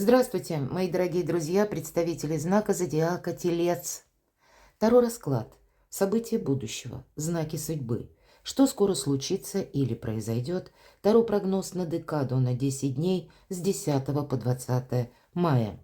Здравствуйте, мои дорогие друзья, представители знака зодиака Телец. Таро расклад. События будущего. Знаки судьбы. Что скоро случится или произойдет. Таро прогноз на декаду на 10 дней с 10 по 20 мая.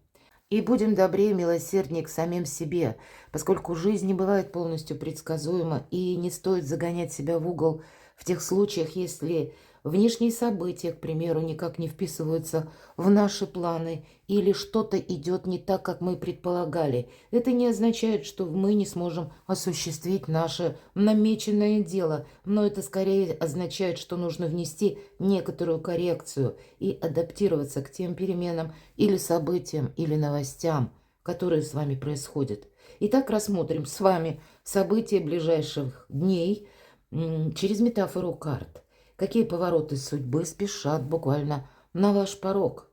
И будем добрее и милосерднее к самим себе, поскольку жизнь не бывает полностью предсказуема, и не стоит загонять себя в угол в тех случаях, если внешние события, к примеру, никак не вписываются в наши планы или что-то идет не так, как мы предполагали. Это не означает, что мы не сможем осуществить наше намеченное дело, но это скорее означает, что нужно внести некоторую коррекцию и адаптироваться к тем переменам или событиям, или новостям, которые с вами происходят. Итак, рассмотрим с вами события ближайших дней через метафору карт. Какие повороты судьбы спешат буквально на ваш порог.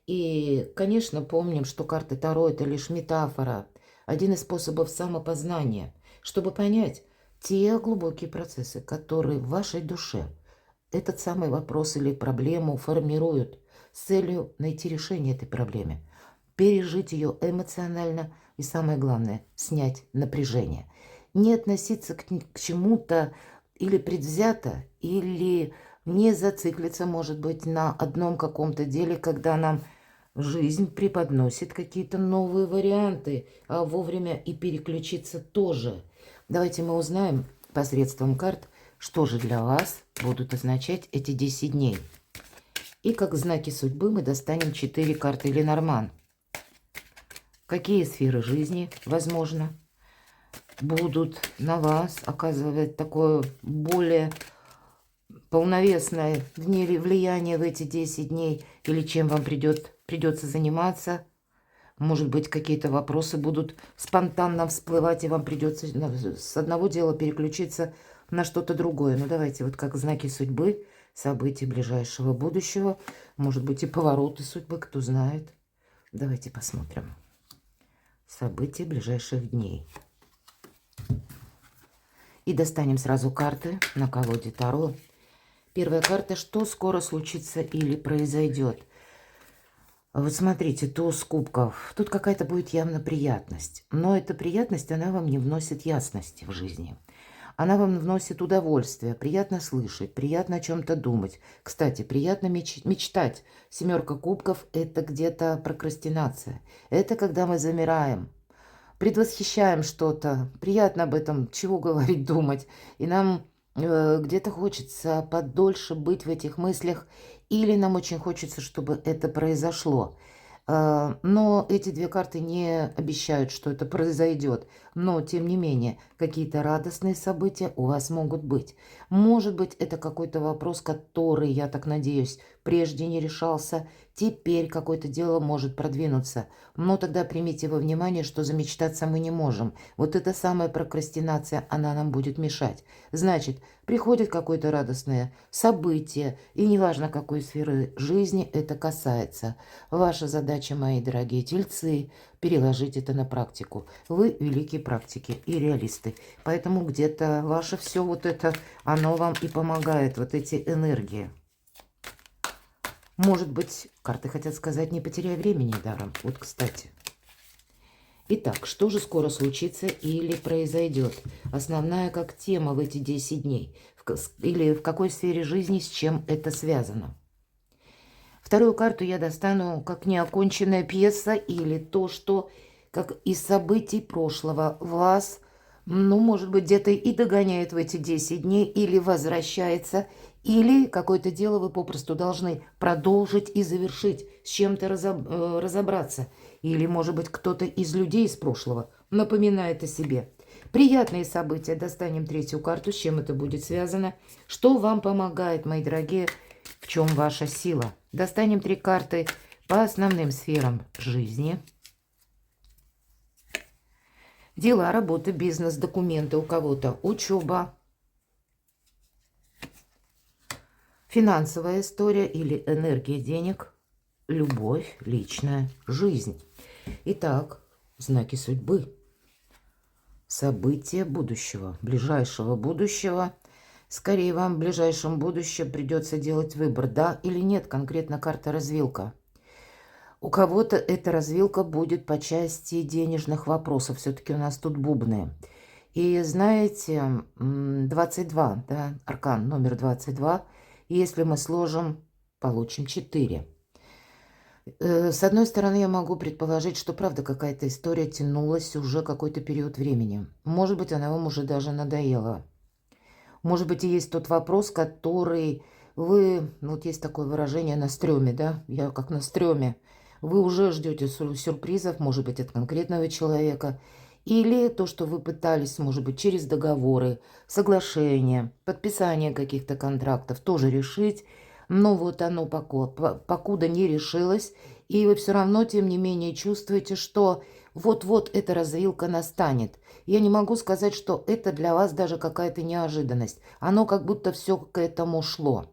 И, конечно, помним, что карты Таро – это лишь метафора, один из способов самопознания, чтобы понять те глубокие процессы, которые в вашей душе этот самый вопрос или проблему формируют с целью найти решение этой проблеме, пережить ее эмоционально и, самое главное, снять напряжение. Не относиться к чему-то или предвзято, или не зациклиться, может быть, на одном каком-то деле, когда нам жизнь преподносит какие-то новые варианты, а вовремя и переключиться тоже. Давайте мы узнаем посредством карт, что же для вас будут означать эти 10 дней. И как знаки судьбы мы достанем 4 карты Ленорман. Какие сферы жизни, возможно, будут на вас оказывать такое более полновесное влияние в эти 10 дней, или чем вам придется заниматься. Может быть, какие-то вопросы будут спонтанно всплывать, и вам придется с одного дела переключиться на что-то другое. Ну, давайте вот как знаки судьбы, события ближайшего будущего, может быть, и повороты судьбы, кто знает. Давайте посмотрим. События ближайших дней. И достанем сразу карты на колоде Таро. Первая карта: что скоро случится или произойдет. Вот смотрите, туз кубков. Тут какая-то будет явно приятность. Но эта приятность, она вам не вносит ясности в жизни. Она вам вносит удовольствие. Приятно слышать, приятно о чем-то думать. Кстати, приятно мечтать. Семерка кубков – это где-то прокрастинация. Это когда мы замираем, предвосхищаем что-то. Приятно об этом, чего говорить, думать. И нам где-то хочется подольше быть в этих мыслях. Или нам очень хочется, чтобы это произошло. Но эти две карты не обещают, что это произойдет. Но, тем не менее, какие-то радостные события у вас могут быть. Может быть, это какой-то вопрос, который, я так надеюсь, прежде не решался. Теперь какое-то дело может продвинуться. Но тогда примите во внимание, что замечтаться мы не можем. Вот эта самая прокрастинация, она нам будет мешать. Значит, приходит какое-то радостное событие, и неважно, какой сферы жизни это касается. Ваша задача, мои дорогие тельцы, переложить это на практику. Вы великие практики и реалисты. Поэтому где-то ваше все вот это, оно вам и помогает, вот эти энергии. Может быть, карты хотят сказать, не потеряй времени даром. Вот, кстати. Итак, что же скоро случится или произойдет? Основная как тема в эти 10 дней. Или в какой сфере жизни, с чем это связано? Вторую карту я достану как неоконченная пьеса, или то, что как из событий прошлого вас, ну, может быть, где-то и догоняет в эти 10 дней, или возвращается, или какое-то дело вы попросту должны продолжить и завершить, с чем-то разобраться. Или, может быть, кто-то из людей из прошлого напоминает о себе. Приятные события. Достанем третью карту, с чем это будет связано. Что вам помогает, мои дорогие, в чем ваша сила? Достанем 3 карты по основным сферам жизни. Дела, работа, бизнес, документы, у кого-то учеба, финансовая история или энергия денег, любовь, личная жизнь. Итак, знаки судьбы. События будущего, ближайшего будущего. Скорее вам в ближайшем будущем придется делать выбор, да или нет, конкретно карта развилка. У кого-то эта развилка будет по части денежных вопросов. Все-таки у нас тут бубны. И знаете, 22, да, аркан номер 22. Если мы сложим, получим 4. С одной стороны, я могу предположить, что правда какая-то история тянулась уже какой-то период времени. Может быть, она вам уже даже надоела. Может быть, и есть тот вопрос, который вы, вот есть такое выражение на стреме, да, я как на стреме, вы уже ждете сюрпризов, может быть, от конкретного человека, или то, что вы пытались, может быть, через договоры, соглашения, подписание каких-то контрактов тоже решить, но вот оно покуда не решилось, и вы все равно, тем не менее, чувствуете, что вот-вот эта развилка настанет. Я не могу сказать, что это для вас даже какая-то неожиданность. Оно как будто все к этому шло.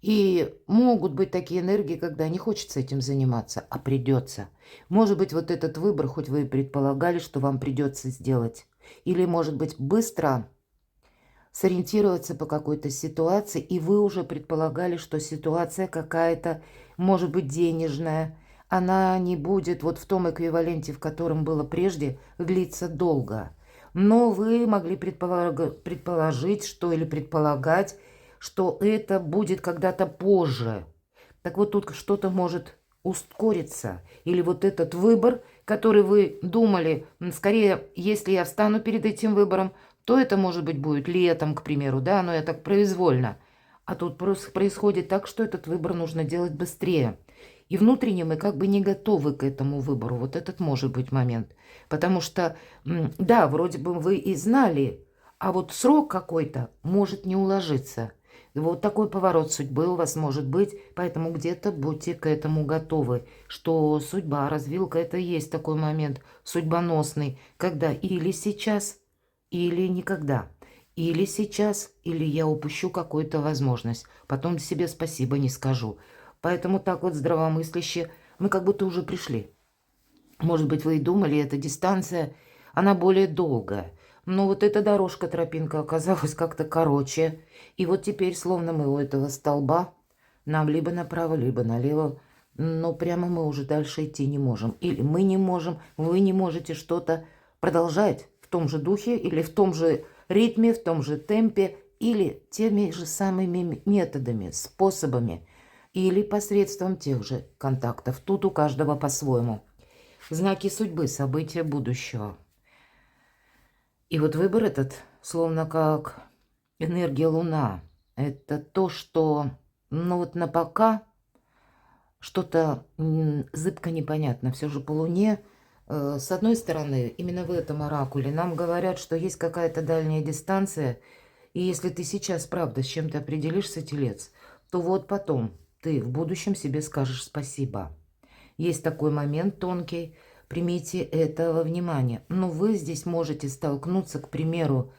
И могут быть такие энергии, когда не хочется этим заниматься, а придется. Может быть, вот этот выбор, хоть вы и предполагали, что вам придется сделать. Или, может быть, быстро сориентироваться по какой-то ситуации, и вы уже предполагали, что ситуация какая-то, может быть, денежная, она не будет вот в том эквиваленте, в котором было прежде, длиться долго. Но вы могли предположить, что или предполагать, что это будет когда-то позже. Так вот тут что-то может ускориться. Или вот этот выбор, который вы думали, скорее, если я встану перед этим выбором, то это, может быть, будет летом, к примеру, да, но я так произвольно. А тут просто происходит так, что этот выбор нужно делать быстрее. И внутренне мы как бы не готовы к этому выбору. Вот этот может быть момент. Потому что, да, вроде бы вы и знали, а вот срок какой-то может не уложиться. Вот такой поворот судьбы у вас может быть, поэтому где-то будьте к этому готовы, что судьба, развилка, это и есть такой момент судьбоносный, когда или сейчас, или никогда. Или сейчас, или я упущу какую-то возможность. Потом себе спасибо не скажу. Поэтому так вот здравомысляще мы как будто уже пришли. Может быть, вы и думали, эта дистанция, она более долгая. Но вот эта дорожка, тропинка оказалась как-то короче. И вот теперь, словно мы у этого столба, нам либо направо, либо налево, но прямо мы уже дальше идти не можем. Или мы не можем, вы не можете что-то продолжать в том же духе или в том же ритме, в том же темпе, или теми же самыми методами, способами, или посредством тех же контактов. Тут у каждого по-своему. Знаки судьбы, события будущего. И вот выбор этот, словно как энергия Луна, это то, что, ну вот на пока что-то зыбко непонятно. Все же по Луне, с одной стороны, именно в этом оракуле нам говорят, что есть какая-то дальняя дистанция, и если ты сейчас, правда, с чем-то определишься, телец, то вот потом ты в будущем себе скажешь спасибо. Есть такой момент тонкий, примите это во внимание. Но вы здесь можете столкнуться, к примеру,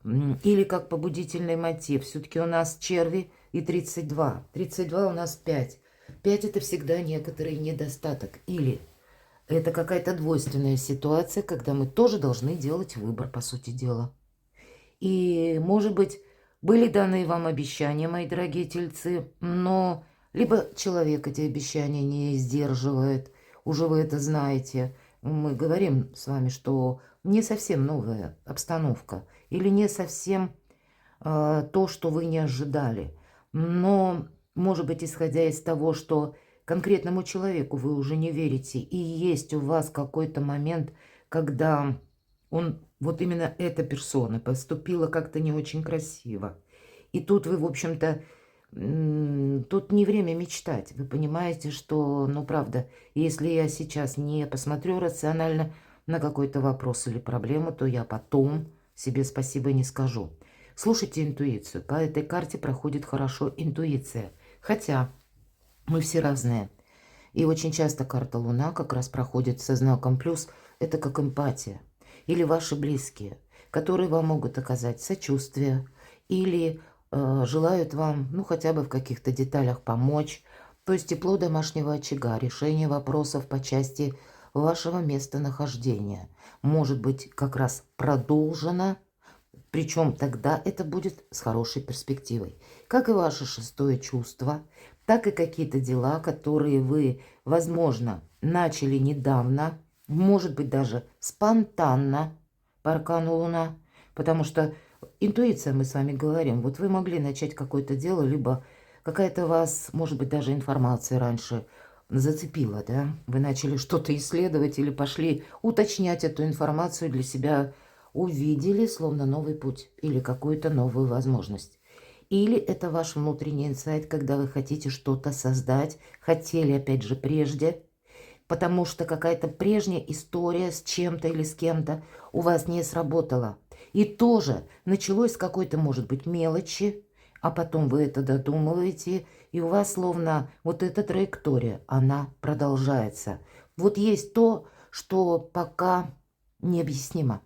или как побудительный мотив. Все-таки у нас черви и 32. 32 у нас 5. 5 это всегда некоторый недостаток. Или это какая-то двойственная ситуация, когда мы тоже должны делать выбор, по сути дела. И, может быть, были даны вам обещания, мои дорогие тельцы, но либо человек эти обещания не сдерживает, уже вы это знаете. Мы говорим с вами, что не совсем новая обстановка или не совсем то, что вы не ожидали. Но, может быть, исходя из того, что конкретному человеку вы уже не верите, и есть у вас какой-то момент, когда он, вот именно эта персона поступила как-то не очень красиво. И тут вы, в общем-то, тут не время мечтать. Вы понимаете, что, ну, правда, если я сейчас не посмотрю рационально на какой-то вопрос или проблему, то я потом себе спасибо не скажу. Слушайте интуицию. По этой карте проходит хорошо интуиция. Хотя мы все разные. И очень часто карта Луна как раз проходит со знаком плюс. Это как эмпатия. Или ваши близкие, которые вам могут оказать сочувствие. Или желают вам, ну, хотя бы в каких-то деталях помочь. То есть тепло домашнего очага, решение вопросов по части вашего местонахождения может быть как раз продолжено. Причем тогда это будет с хорошей перспективой. Как и ваше шестое чувство, так и какие-то дела, которые вы, возможно, начали недавно, может быть, даже спонтанно по аркану Луна, потому что интуиция, мы с вами говорим, вот вы могли начать какое-то дело, либо какая-то вас, может быть, даже информация раньше зацепила, да, вы начали что-то исследовать или пошли уточнять эту информацию для себя, увидели словно новый путь или какую-то новую возможность. Или это ваш внутренний инсайт, когда вы хотите что-то создать, хотели, опять же, прежде, потому что какая-то прежняя история с чем-то или с кем-то у вас не сработала. И тоже началось с какой-то, может быть, мелочи, а потом вы это додумываете, и у вас словно вот эта траектория, она продолжается. Вот есть то, что пока необъяснимо.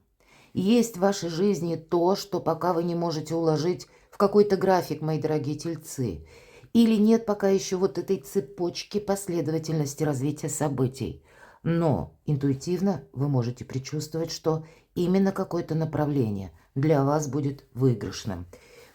Есть в вашей жизни то, что пока вы не можете уложить в какой-то график, мои дорогие тельцы. Или нет пока еще вот этой цепочки последовательности развития событий. Но интуитивно вы можете предчувствовать, что именно какое-то направление для вас будет выигрышным.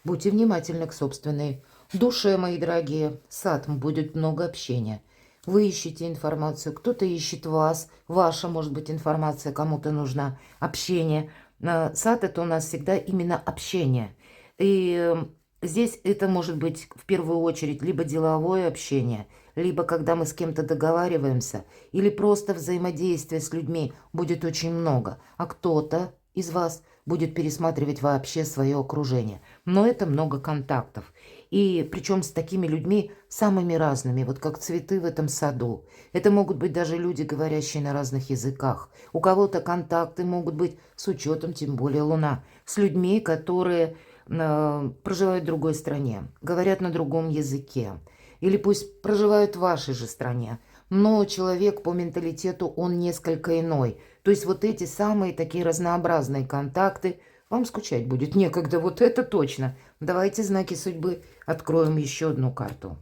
Будьте внимательны к собственной душе, мои дорогие. С атом будет много общения. Вы ищете информацию, кто-то ищет вас, ваша, может быть, информация кому-то нужна, общение. Сад – это у нас всегда именно общение. И здесь это может быть в первую очередь либо деловое общение, либо когда мы с кем-то договариваемся, или просто взаимодействие с людьми будет очень много, а кто-то из вас будет пересматривать вообще свое окружение. Но это много контактов. И причем с такими людьми самыми разными, вот как цветы в этом саду. Это могут быть даже люди, говорящие на разных языках. У кого-то контакты могут быть с учетом, тем более Луна, с людьми, которые проживают в другой стране, говорят на другом языке. Или пусть проживают в вашей же стране. Но человек по менталитету, он несколько иной. То есть вот эти самые такие разнообразные контакты, вам скучать будет некогда, вот это точно. Давайте знаки судьбы откроем еще одну карту.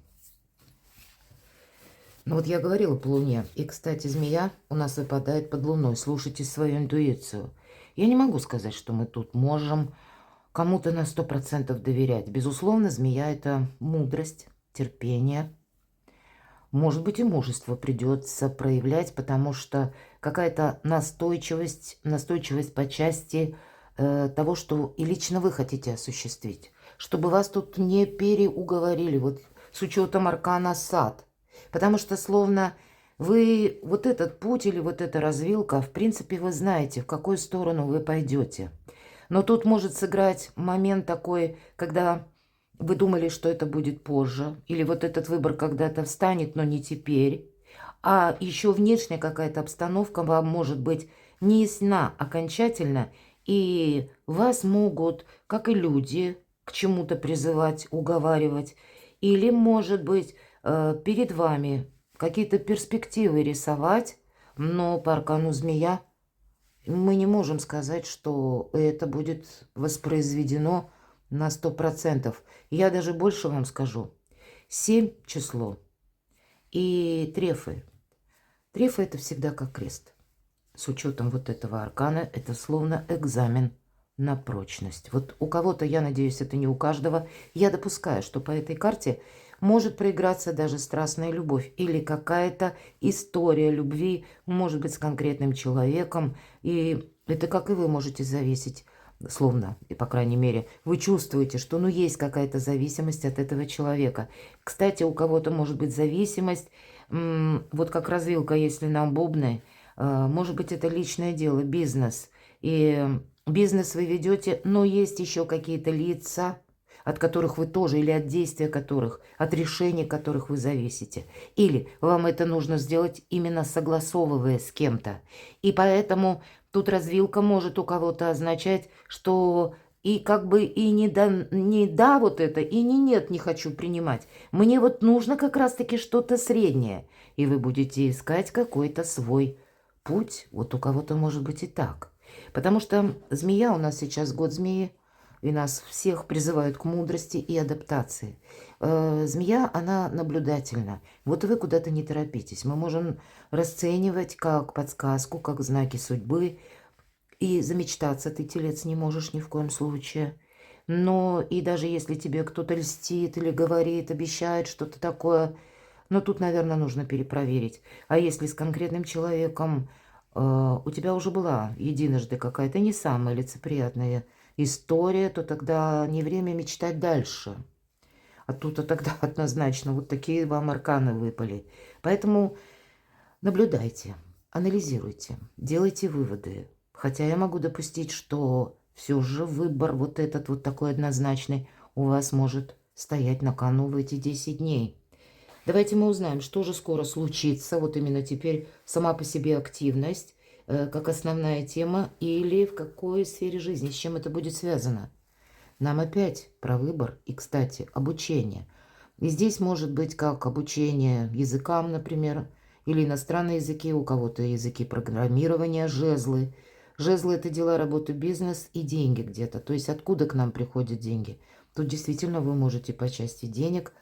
Ну вот я говорила по Луне. И, кстати, змея у нас выпадает под Луной. Слушайте свою интуицию. Я не могу сказать, что мы тут можем кому-то на 100% доверять. Безусловно, змея – это мудрость, терпение. Может быть, и мужество придется проявлять, потому что какая-то настойчивость по части того, что и лично вы хотите осуществить. Чтобы вас тут не переуговорили, вот с учетом аркана сад. Потому что словно вы вот этот путь или вот эта развилка, в принципе, вы знаете, в какую сторону вы пойдете. Но тут может сыграть момент такой, когда вы думали, что это будет позже, или вот этот выбор когда-то встанет, но не теперь. А еще внешняя какая-то обстановка вам может быть не ясна окончательно, и вас могут, как и люди, к чему-то призывать, уговаривать. Или, может быть, перед вами какие-то перспективы рисовать, но по аркану змея мы не можем сказать, что это будет воспроизведено на 100%. Я даже больше вам скажу. 7 число и трефы. Трефы – это всегда как крест. С учетом вот этого аркана, это словно экзамен на прочность. Вот у кого-то, я надеюсь, это не у каждого, я допускаю, что по этой карте может проиграться даже страстная любовь или какая-то история любви, может быть, с конкретным человеком. И это как и вы можете зависеть, словно, и по крайней мере, вы чувствуете, что ну есть какая-то зависимость от этого человека. Кстати, у кого-то может быть зависимость, вот как развилка, если на бубны, может быть, это личное дело, бизнес. И бизнес вы ведете, но есть еще какие-то лица, от которых вы тоже, или от действия которых, от решения которых вы зависите. Или вам это нужно сделать именно согласовывая с кем-то. И поэтому тут развилка может у кого-то означать, что и как бы и не да вот это, и не нет, не хочу принимать. Мне вот нужно как раз-таки что-то среднее. И вы будете искать какой-то свой путь. Вот у кого-то может быть и так. Потому что змея у нас сейчас год змеи. И нас всех призывают к мудрости и адаптации. Змея, она наблюдательна. Вот вы куда-то не торопитесь. Мы можем расценивать как подсказку, как знаки судьбы. И замечтаться ты, телец, не можешь ни в коем случае. Но и даже если тебе кто-то льстит или говорит, обещает что-то такое, но тут, наверное, нужно перепроверить. А если с конкретным человеком у тебя уже была единожды какая-то не самая лицеприятная история, то тогда не время мечтать дальше. А тут-то тогда однозначно вот такие вам арканы выпали. Поэтому наблюдайте, анализируйте, делайте выводы. Хотя я могу допустить, что все же выбор вот этот вот такой однозначный у вас может стоять на кону в эти 10 дней. Давайте мы узнаем, что же скоро случится. Вот именно теперь сама по себе активность, как основная тема, или в какой сфере жизни, с чем это будет связано. Нам опять про выбор и, кстати, обучение. И здесь может быть как обучение языкам, например, или иностранные языки, у кого-то языки программирования, жезлы. Жезлы – это дела, работа, бизнес и деньги где-то. То есть откуда к нам приходят деньги? Тут действительно вы можете по части денег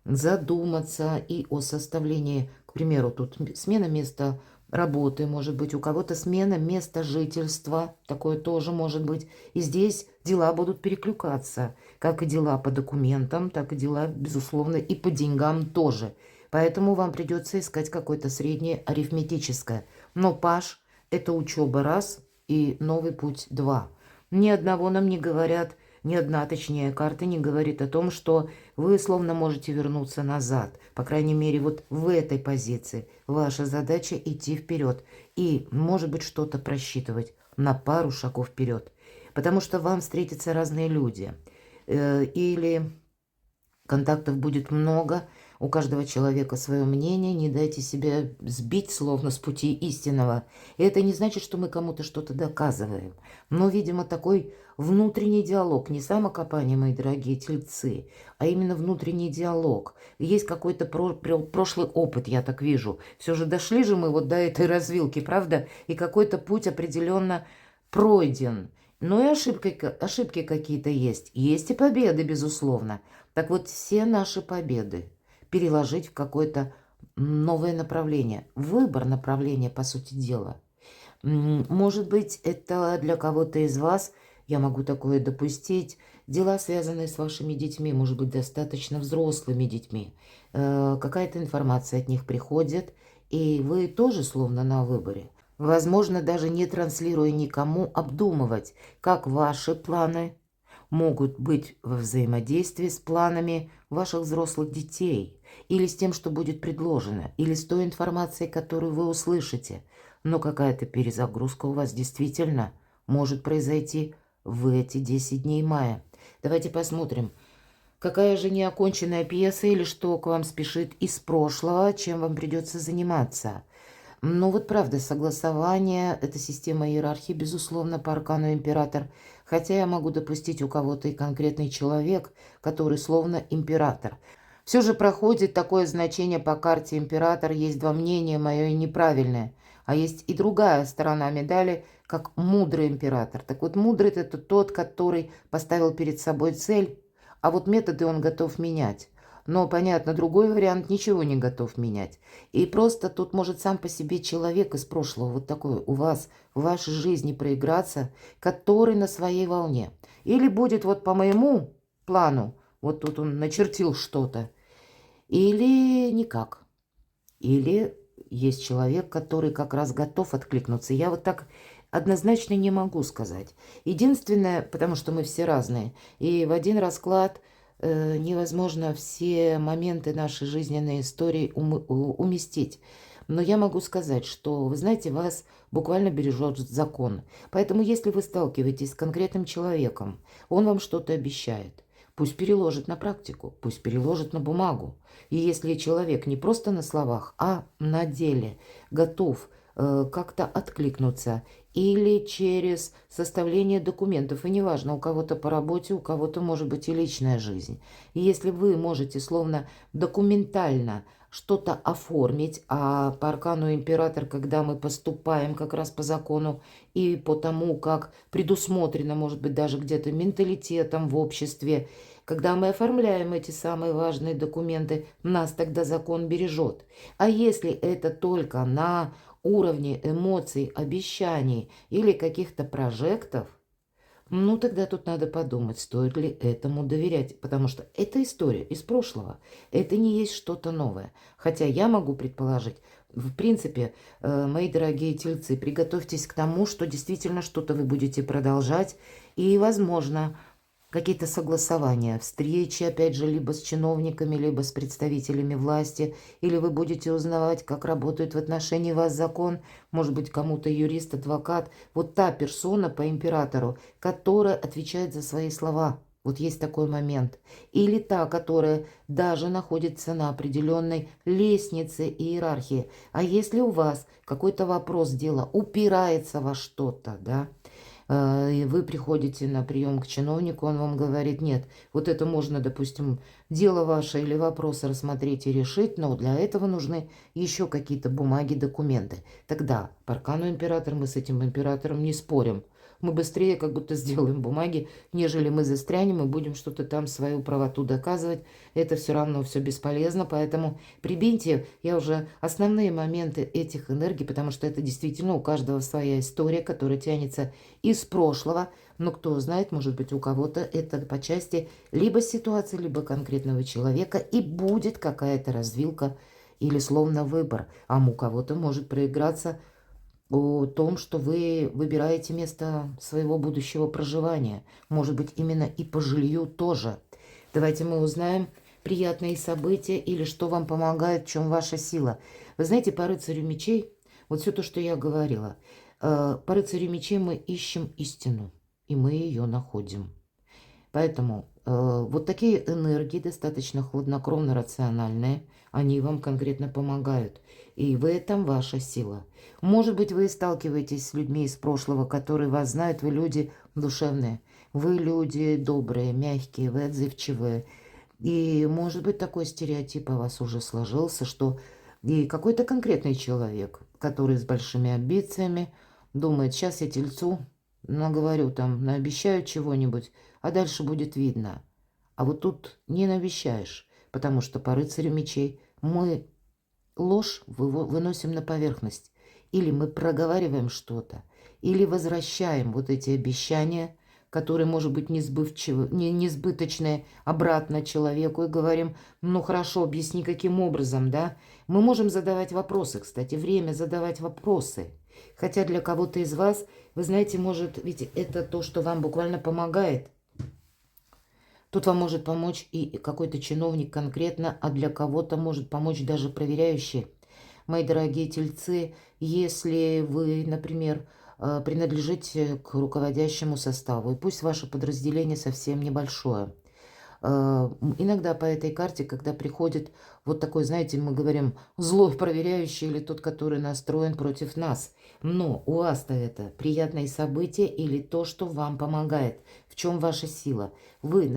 задуматься и о составлении, к примеру, тут смена места работы, может быть, у кого-то смена места жительства, такое тоже может быть. И здесь дела будут перекликаться, как и дела по документам, так и дела, безусловно, и по деньгам тоже. Поэтому вам придется искать какое-то среднее арифметическое. Но Паш – это учеба раз и новый путь два. Ни одного нам не говорят, ни одна, точнее, карта не говорит о том, что вы словно можете вернуться назад. По крайней мере, вот в этой позиции. Ваша задача идти вперед. И, может быть, что-то просчитывать на пару шагов вперед. Потому что вам встретятся разные люди. Или контактов будет много. У каждого человека свое мнение. Не дайте себя сбить, словно с пути истинного. И это не значит, что мы кому-то что-то доказываем. Но, видимо, такой внутренний диалог, не самокопание, мои дорогие тельцы, а именно внутренний диалог. Есть какой-то прошлый опыт, я так вижу. Все же дошли же мы вот до этой развилки, правда? И какой-то путь определенно пройден. Но и ошибки какие-то есть. Есть и победы, безусловно. Так вот, все наши победы переложить в какое-то новое направление. Выбор направления, по сути дела. Может быть, это для кого-то из вас, я могу такое допустить, дела, связанные с вашими детьми, может быть, достаточно взрослыми детьми. Какая-то информация от них приходит, и вы тоже словно на выборе. Возможно, даже не транслируя никому, обдумывать, как ваши планы могут быть во взаимодействии с планами ваших взрослых детей, или с тем, что будет предложено, или с той информацией, которую вы услышите. Но какая-то перезагрузка у вас действительно может произойти в эти 10 дней мая. Давайте посмотрим, какая же неоконченная пьеса или что к вам спешит из прошлого, чем вам придется заниматься. Ну вот правда, согласование – это система иерархии, безусловно, по аркану император. Хотя я могу допустить у кого-то и конкретный человек, который словно император. Все же проходит такое значение по карте император. Есть два мнения, мое и неправильное. А есть и другая сторона медали, как мудрый император. Так вот, мудрый – это тот, который поставил перед собой цель, а вот методы он готов менять. Но, понятно, другой вариант ничего не готов менять. И просто тут может сам по себе человек из прошлого, вот такой у вас, в вашей жизни проиграться, который на своей волне. Или будет вот по моему плану, вот тут он начертил что-то, или никак. Или есть человек, который как раз готов откликнуться. Я вот так однозначно не могу сказать. Единственное, потому что мы все разные, и в один расклад невозможно все моменты нашей жизненной истории уместить. Но я могу сказать, что, вы знаете, вас буквально бережет закон. Поэтому, если вы сталкиваетесь с конкретным человеком, он вам что-то обещает, пусть переложит на практику, пусть переложит на бумагу. И если человек не просто на словах, а на деле готов как-то откликнуться или через составление документов, и неважно, у кого-то по работе, у кого-то может быть и личная жизнь. И если вы можете словно документально что-то оформить, а по аркану император, когда мы поступаем как раз по закону и по тому, как предусмотрено, может быть, даже где-то менталитетом в обществе, когда мы оформляем эти самые важные документы, нас тогда закон бережет. А если это только на уровне эмоций, обещаний или каких-то прожектов, Ну, тогда тут надо подумать, стоит ли этому доверять, потому что это история из прошлого, это не есть что-то новое. Хотя я могу предположить, в принципе, мои дорогие тельцы, приготовьтесь к тому, что действительно что-то вы будете продолжать, и, возможно, какие-то согласования, встречи, опять же, либо с чиновниками, либо с представителями власти, или вы будете узнавать, как работает в отношении вас закон, может быть, кому-то юрист, адвокат, вот та персона по императору, которая отвечает за свои слова. Вот есть такой момент. Или та, которая даже находится на определенной лестнице иерархии. А если у вас какой-то вопрос, дело упирается во что-то, да, и вы приходите на прием к чиновнику, он вам говорит, нет, вот это можно, допустим, дело ваше или вопрос рассмотреть и решить, но для этого нужны еще какие-то бумаги, документы. Тогда по аркану император, мы с этим императором не спорим. Мы быстрее как будто сделаем бумаги, нежели мы застрянем и будем что-то там свою правоту доказывать. Это все равно все бесполезно, поэтому прибейте, я уже основные моменты этих энергий, потому что это действительно у каждого своя история, которая тянется из прошлого, но кто знает, может быть, у кого-то это по части либо ситуации, либо конкретного человека, и будет какая-то развилка или словно выбор, а у кого-то может проиграться о том, что вы выбираете место своего будущего проживания. Может быть, именно и по жилью тоже. Давайте мы узнаем приятные события или что вам помогает, в чем ваша сила. Вы знаете, по рыцарю мечей, вот все то, что я говорила, по рыцарю мечей мы ищем истину, и мы ее находим. Поэтому вот такие энергии, достаточно хладнокровно рациональные, они вам конкретно помогают. И в этом ваша сила. Может быть, вы сталкиваетесь с людьми из прошлого, которые вас знают, вы люди душевные, вы люди добрые, мягкие, вы отзывчивые. И может быть, такой стереотип о вас уже сложился, что и какой-то конкретный человек, который с большими амбициями, думает, сейчас я тельцу наговорю там, наобещаю чего-нибудь, а дальше будет видно. А вот тут не наобещаешь, потому что по рыцарю мечей мы ложь выносим на поверхность. Или мы проговариваем что-то, или возвращаем вот эти обещания, которые, может быть, несбыточные, обратно человеку и говорим, ну хорошо, объясни, каким образом, да? Мы можем задавать вопросы, кстати, время задавать вопросы. Хотя для кого-то из вас, вы знаете, может, ведь это то, что вам буквально помогает. Тут вам может помочь и какой-то чиновник конкретно, а для кого-то может помочь даже проверяющий. Мои дорогие тельцы, если вы, например, принадлежите к руководящему составу, и пусть ваше подразделение совсем небольшое, иногда по этой карте, когда приходит вот такой, знаете, мы говорим, злой проверяющий или тот, который настроен против нас. Но у вас-то это приятные события или то, что вам помогает. В чем ваша сила? Вы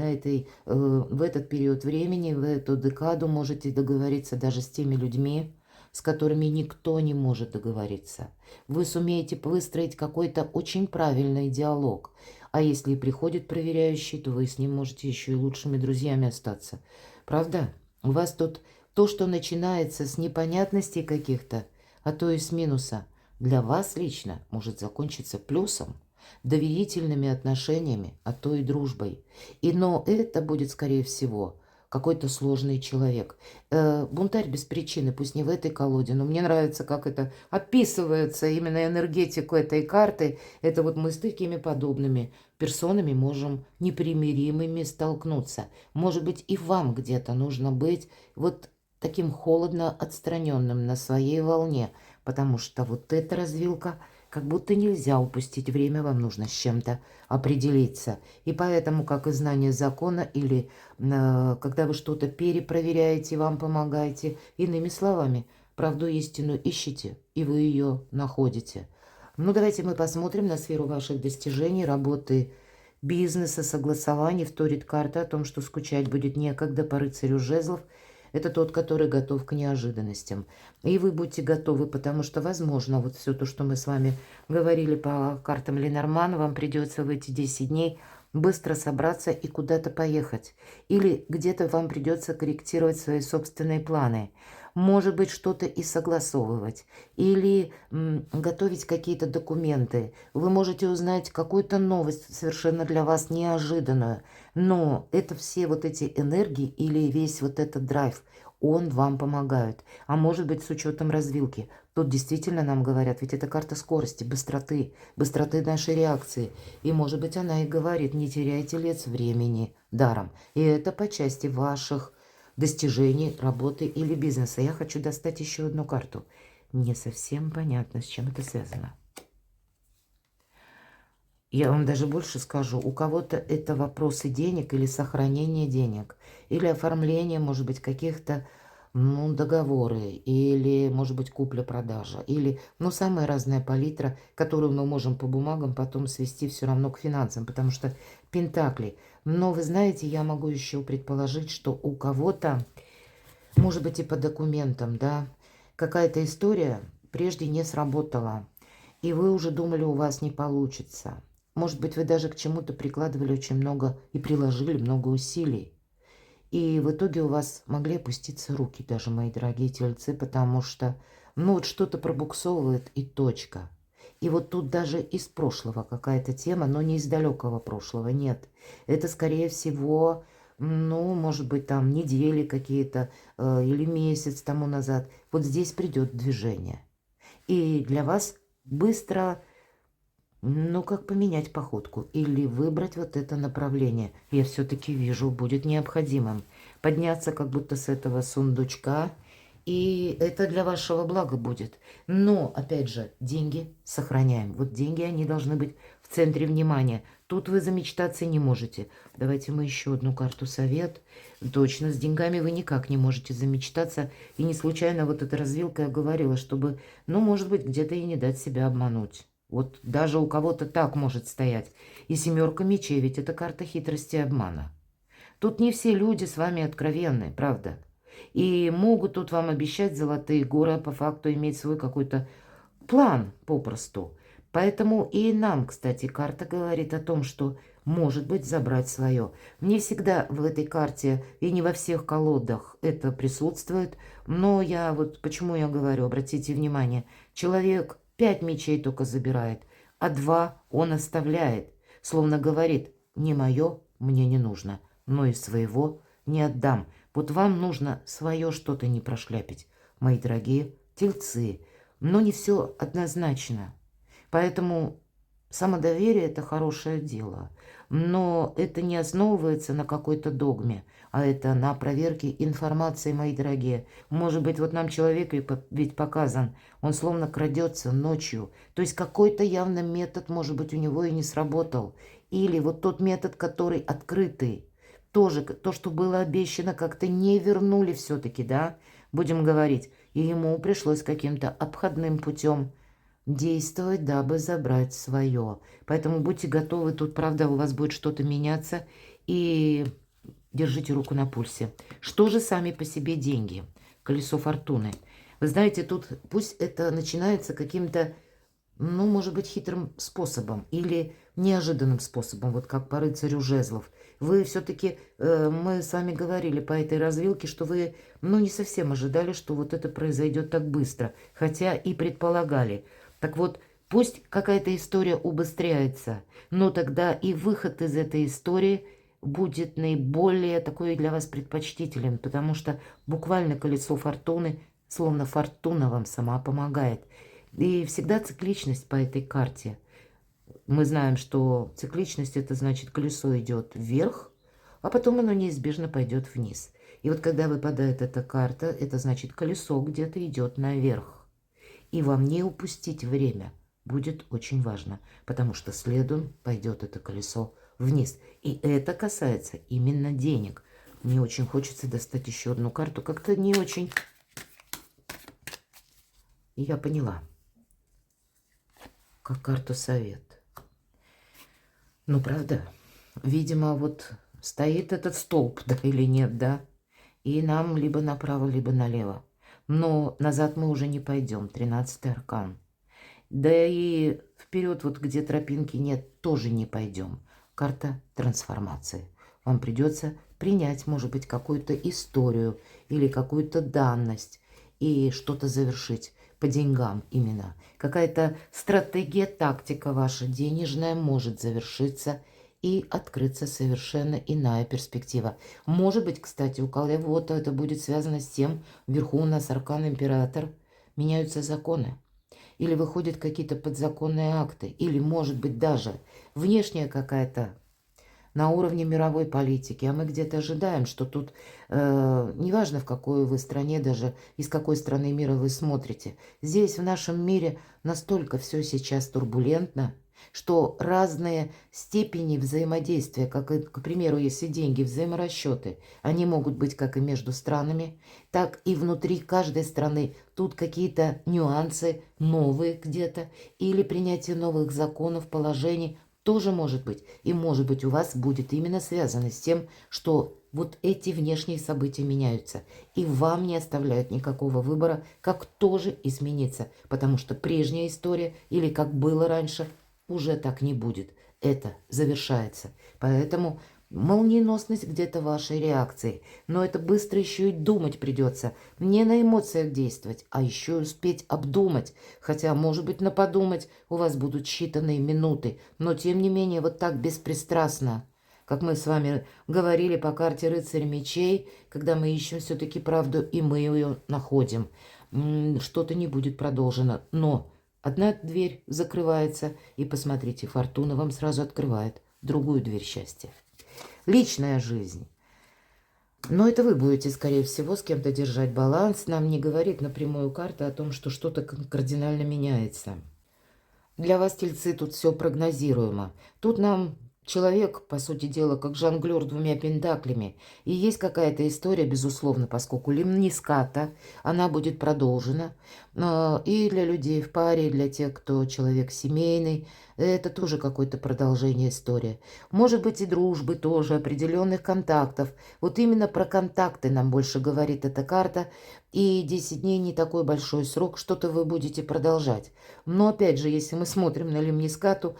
в этот период времени, в эту декаду можете договориться даже с теми людьми, с которыми никто не может договориться. Вы сумеете выстроить какой-то очень правильный диалог. А если и приходит проверяющий, то вы с ним можете еще и лучшими друзьями остаться. Правда? У вас тут то, что начинается с непонятностей каких-то, а то и с минуса, для вас лично может закончиться плюсом, доверительными отношениями, а то и дружбой. Но это будет, скорее всего, какой-то сложный человек. Бунтарь без причины, пусть не в этой колоде, но мне нравится, как это описывается, именно энергетику этой карты. Это вот мы с такими подобными персонами можем непримиримыми столкнуться. Может быть, и вам где-то нужно быть вот таким холодно отстраненным на своей волне, потому что вот эта развилка, как будто нельзя упустить время, вам нужно с чем-то определиться. И поэтому, как и знание закона, или когда вы что-то перепроверяете, вам помогаете, иными словами, правду истину ищете, и вы ее находите. Ну, давайте мы посмотрим на сферу ваших достижений, работы, бизнеса, согласований. Вторит карта о том, что скучать будет некогда по рыцарю жезлов. Это тот, который готов к неожиданностям. И вы будьте готовы, потому что, возможно, вот все то, что мы с вами говорили по картам Ленормана, вам придется в эти 10 дней быстро собраться и куда-то поехать. Или где-то вам придется корректировать свои собственные планы. может быть, что-то и согласовывать, или готовить какие-то документы. Вы можете узнать какую-то новость совершенно для вас неожиданную, но это все вот эти энергии или весь вот этот драйв, он вам помогает. А может быть, с учетом развилки. Тут действительно нам говорят, ведь это карта скорости, быстроты нашей реакции. И может быть, она и говорит, не теряйте лет времени даром. И это по части ваших достижений, работы или бизнеса. Я хочу достать еще одну карту. Не совсем понятно, с чем это связано. Я вам даже больше скажу. У кого-то это вопросы денег или сохранение денег. Или оформление, может быть, каких-то договоры. Или, может быть, купля-продажа. Или, самая разная палитра, которую мы можем по бумагам потом свести все равно к финансам. Потому что пентакли. Но вы знаете, я могу еще предположить, что у кого-то, может быть, и по документам, да, какая-то история прежде не сработала. И вы уже думали, у вас не получится. Может быть, вы даже к чему-то прикладывали очень много и приложили много усилий. И в итоге у вас могли опуститься руки даже, мои дорогие тельцы, потому что, вот что-то пробуксовывает и точка. И вот тут даже из прошлого какая-то тема, но не из далекого прошлого, нет. Это, скорее всего, может быть, там недели какие-то или месяц тому назад. Вот здесь придет движение. И для вас быстро, как поменять походку или выбрать вот это направление. Я все-таки вижу, будет необходимым подняться как будто с этого сундучка. И это для вашего блага будет. Но, опять же, деньги сохраняем. Вот деньги, они должны быть в центре внимания. Тут вы замечтаться не можете. Давайте мы еще одну карту совет. Точно, с деньгами вы никак не можете замечтаться. И не случайно вот эта развилка я говорила, чтобы, может быть, где-то и не дать себя обмануть. Вот даже у кого-то так может стоять. И семерка мечей, ведь это карта хитрости и обмана. Тут не все люди с вами откровенны, правда? И могут тут вам обещать золотые горы, а по факту иметь свой какой-то план попросту. Поэтому и нам, кстати, карта говорит о том, что может быть забрать свое. Не всегда в этой карте и не во всех колодах это присутствует. Но почему я говорю, обратите внимание, человек 5 мечей только забирает, а 2 он оставляет. Словно говорит, не мое, мне не нужно, но и своего не отдам. Вот вам нужно свое что-то не прошляпить, мои дорогие тельцы. Но не все однозначно. Поэтому самодоверие – это хорошее дело. Но это не основывается на какой-то догме, а это на проверке информации, мои дорогие. Может быть, вот нам человек ведь показан, он словно крадется ночью. То есть какой-то явно метод, может быть, у него и не сработал. Или вот тот метод, который открытый. Тоже то, что было обещано, как-то не вернули все-таки, да, будем говорить. И ему пришлось каким-то обходным путем действовать, дабы забрать свое. Поэтому будьте готовы, тут, правда, у вас будет что-то меняться. И держите руку на пульсе. Что же сами по себе деньги? Колесо фортуны. Вы знаете, тут пусть это начинается каким-то, может быть, хитрым способом или неожиданным способом, вот как по рыцарю жезлов. Вы все-таки, мы с вами говорили по этой развилке, что вы, не совсем ожидали, что вот это произойдет так быстро, хотя и предполагали. Так вот, пусть какая-то история убыстряется, но тогда и выход из этой истории будет наиболее такой для вас предпочтителен, потому что буквально колесо фортуны, словно фортуна вам сама помогает. И всегда цикличность по этой карте. Мы знаем, что цикличность – это значит, колесо идет вверх, а потом оно неизбежно пойдет вниз. И вот когда выпадает эта карта, это значит, колесо где-то идет наверх. И вам не упустить время будет очень важно, потому что следом пойдет это колесо вниз. И это касается именно денег. Мне очень хочется достать еще одну карту. Как-то не очень... Я поняла. Как карту совет. Правда, видимо, вот стоит этот столб, да или нет, да? И нам либо направо, либо налево. Но назад мы уже не пойдем. 13-й аркан. Да и вперед, вот где тропинки нет, тоже не пойдем. Карта трансформации. Вам придется принять, может быть, какую-то историю или какую-то данность. и что-то завершить по деньгам именно. Какая-то стратегия, тактика ваша денежная может завершиться и открыться совершенно иная перспектива. Может быть, кстати, у кого-то это будет связано с тем, вверху у нас аркан император, меняются законы. Или выходят какие-то подзаконные акты. Или, может быть, даже внешняя какая-то на уровне мировой политики, а мы где-то ожидаем, что тут, неважно в какой вы стране, даже из какой страны мира вы смотрите, здесь в нашем мире настолько все сейчас турбулентно, что разные степени взаимодействия, как, к примеру, если деньги, взаиморасчеты, они могут быть как и между странами, так и внутри каждой страны. Тут какие-то нюансы новые где-то или принятие новых законов, положений, тоже может быть. И может быть у вас будет именно связано с тем, что вот эти внешние события меняются. И вам не оставляют никакого выбора, как тоже измениться. Потому что прежняя история, или как было раньше, уже так не будет. Это завершается. Поэтому молниеносность где-то вашей реакции. Но это быстро еще и думать придется. Не на эмоциях действовать, а еще и успеть обдумать. Хотя, может быть, на подумать у вас будут считанные минуты. Но, тем не менее, вот так беспристрастно, как мы с вами говорили по карте рыцарь мечей, когда мы ищем все-таки правду, и мы ее находим, что-то не будет продолжено. Но одна дверь закрывается, и, посмотрите, фортуна вам сразу открывает другую дверь счастья. Личная жизнь. Но это вы будете, скорее всего, с кем-то держать баланс. Нам не говорит напрямую карта о том, что что-то кардинально меняется. Для вас, тельцы, тут все прогнозируемо. Тут нам человек, по сути дела, как жонглер двумя пентаклями. И есть какая-то история, безусловно, поскольку лимниската, она будет продолжена. И для людей в паре, и для тех, кто человек семейный, это тоже какое-то продолжение истории. Может быть и дружбы тоже, определенных контактов. Вот именно про контакты нам больше говорит эта карта. И 10 дней не такой большой срок, что-то вы будете продолжать. Но опять же, если мы смотрим на лимнискату,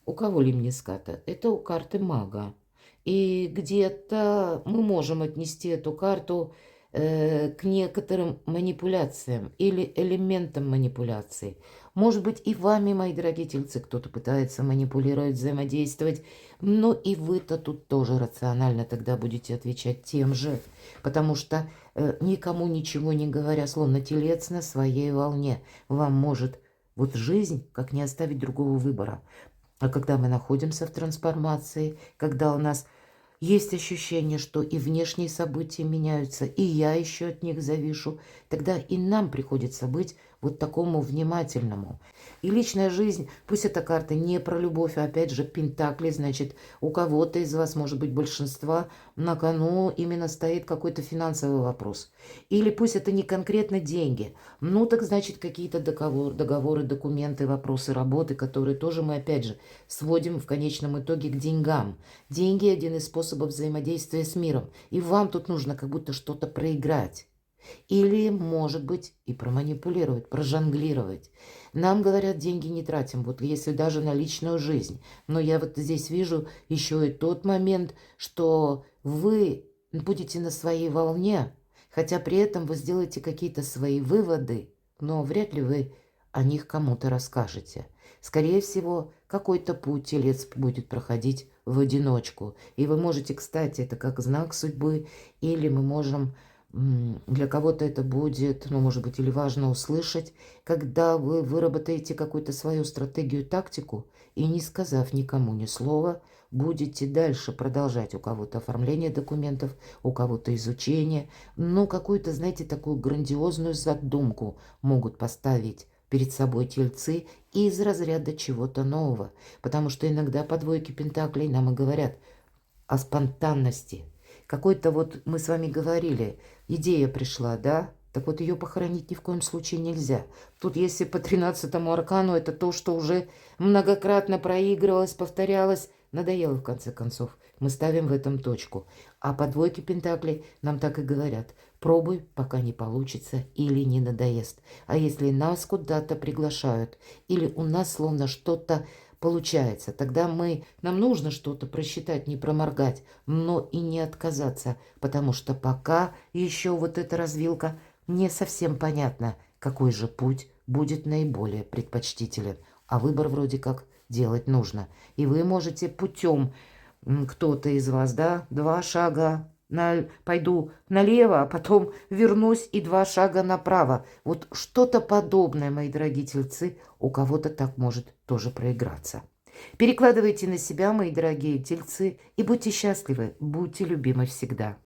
у кого лимниската? Это у карты мага. И где-то мы можем отнести эту карту к некоторым манипуляциям или элементам манипуляций. Может быть, и вами, мои дорогие тельцы, кто-то пытается манипулировать, взаимодействовать, но и вы-то тут тоже рационально тогда будете отвечать тем же, потому что никому ничего не говоря, словно телец на своей волне, вам может вот жизнь как не оставить другого выбора. А когда мы находимся в трансформации, когда у нас есть ощущение, что и внешние события меняются, и я еще от них завишу, тогда и нам приходится быть вот такому внимательному. И личная жизнь, пусть эта карта не про любовь, а опять же пентакли, значит, у кого-то из вас, может быть, большинства, на кону именно стоит какой-то финансовый вопрос. Или пусть это не конкретно деньги, ну так значит какие-то договоры, документы, вопросы работы, которые тоже мы опять же сводим в конечном итоге к деньгам. Деньги – один из способов взаимодействия с миром, и вам тут нужно как будто что-то проиграть. Или, может быть, и проманипулировать, прожонглировать. Нам говорят, деньги не тратим, вот если даже на личную жизнь. Но я вот здесь вижу еще и тот момент, что вы будете на своей волне, хотя при этом вы сделаете какие-то свои выводы, но вряд ли вы о них кому-то расскажете. Скорее всего, какой-то путь телец будет проходить в одиночку. И вы можете, кстати, это как знак судьбы, или мы можем... Для кого-то это будет, ну, может быть, или важно услышать, когда вы выработаете какую-то свою стратегию, тактику, и не сказав никому ни слова, будете дальше продолжать у кого-то оформление документов, у кого-то изучение, но какую-то, знаете, такую грандиозную задумку могут поставить перед собой тельцы из разряда чего-то нового. Потому что иногда по двойке пентаклей нам и говорят о спонтанности. Какой-то вот, мы с вами говорили, идея пришла, да? Так вот ее похоронить ни в коем случае нельзя. Тут если по 13-му аркану, это то, что уже многократно проигрывалось, повторялось, надоело в конце концов. Мы ставим в этом точку. А по двойке пентаклей нам так и говорят. Пробуй, пока не получится или не надоест. А если нас куда-то приглашают, или у нас словно что-то получается, тогда нам нужно что-то просчитать, не проморгать, но и не отказаться, потому что пока еще вот эта развилка Не совсем понятно, какой же путь будет наиболее предпочтителен, а выбор вроде как делать нужно. И вы можете путем, кто-то из вас, да, 2 шага пойду налево, а потом вернусь и 2 шага направо. Вот что-то подобное, мои дорогие тельцы, у кого-то так может тоже проиграться. Перекладывайте на себя, мои дорогие тельцы, и будьте счастливы, будьте любимы всегда.